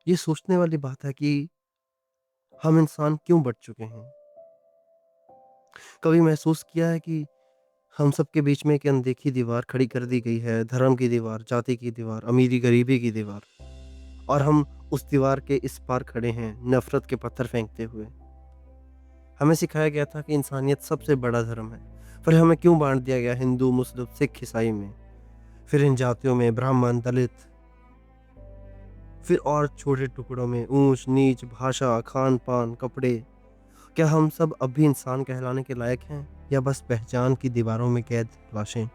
ये सोचने वाली बात है कि हम इंसान क्यों बढ़ चुके हैं। कभी महसूस किया है कि हम सबके बीच में एक अनदेखी दीवार खड़ी कर दी गई है, धर्म की दीवार, जाति की दीवार, अमीरी-गरीबी की दीवार और हम उस दीवार के इस पार खड़े हैं, नफ़रत के पत्थर फेंकते हुए। हमें सिखाया गया था कि इंसानियत सबसे बड़ा धर्म है, फिर हमें क्यों बाँट दिया गया हिंदू, मुस्लिम, सिख, ईसाई में, फिर इन जातियों में ब्राह्मण, दलित, फिर और छोटे टुकड़ों में ऊँच-नीच, भाषा, खान-पान, कपड़े। क्या हम सब अब भी इंसान कहलाने के लायक हैं या बस पहचान की दीवारों में कैद लाशें?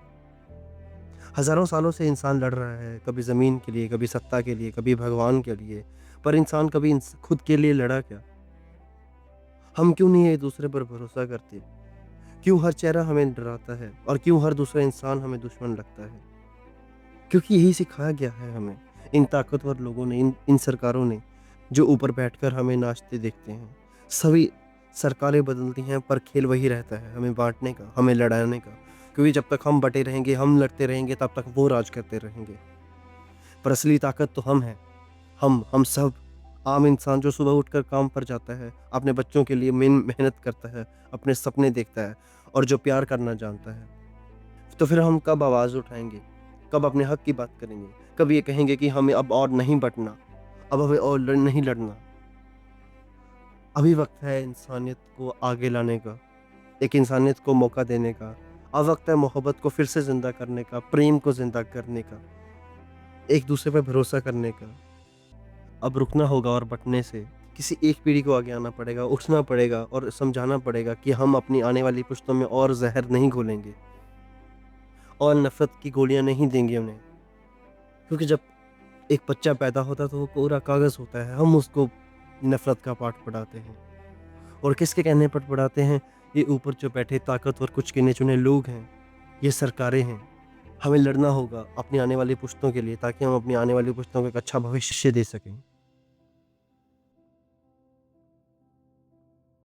हज़ारों सालों से इंसान लड़ रहा है, कभी ज़मीन के लिए, कभी सत्ता के लिए, कभी भगवान के लिए, पर इंसान कभी खुद के लिए लड़ा क्या? हम क्यों नहीं एक-दूसरे पर भरोसा करते? क्यों हर चेहरा हमें डराता है और क्यों हर दूसरा इंसान हमें दुश्मन लगता है? क्योंकि यही सिखाया गया है हमें, इन ताकतवर लोगों ने, इन सरकारों ने, जो ऊपर बैठकर हमें नाचते देखते हैं। सभी सरकारें बदलती हैं पर खेल वही रहता है, हमें बाँटने का, हमें लड़ाने का। क्योंकि जब तक हम बँटे रहेंगे, हम लड़ते रहेंगे, तब तक वो राज करते रहेंगे। पर असली ताकत तो हम हैं, हम सब। आम इंसान जो सुबह उठकर काम पर जाता है, अपने बच्चों के लिए मेहनत करता है, अपने सपने देखता है और जो प्यार करना जानता है। तो फिर हम कब आवाज़ उठाएँगे? कब अपने हक की बात करेंगे? कब ये कहेंगे कि हमें अब और नहीं बँटना, अब हमें और नहीं लड़ना? अभी वक़्त है इंसानियत को आगे लाने का, एक इंसानियत को मौका देने का। अब वक़्त है मोहब्बत को फिर से ज़िंदा करने का, प्रेम को ज़िंदा करने का, एक-दूसरे पे भरोसा करने का। अब रुकना होगा और बँटने से किसी एक पीढ़ी को आगे आना पड़ेगा, उठना पड़ेगा और समझाना पड़ेगा कि हम अपनी आने वाली पुश्तों में और ज़हर नहीं घोलेंगे और नफ़रत की गोलियाँ नहीं देंगे उन्हें। क्योंकि जब एक बच्चा पैदा होता है तो वो कोरा कागज़ होता है, हम उसको नफ़रत का पाठ पढ़ाते हैं और किसके कहने पर पढ़ाते हैं? ये ऊपर जो बैठे ताकतवर कुछ गिने-चुने लोग हैं, ये सरकारें हैं। हमें लड़ना होगा अपनी आने वाली पुश्तों के लिए ताकि हम अपनी आने वाली पुश्तों को एक अच्छा भविष्य दे सकें।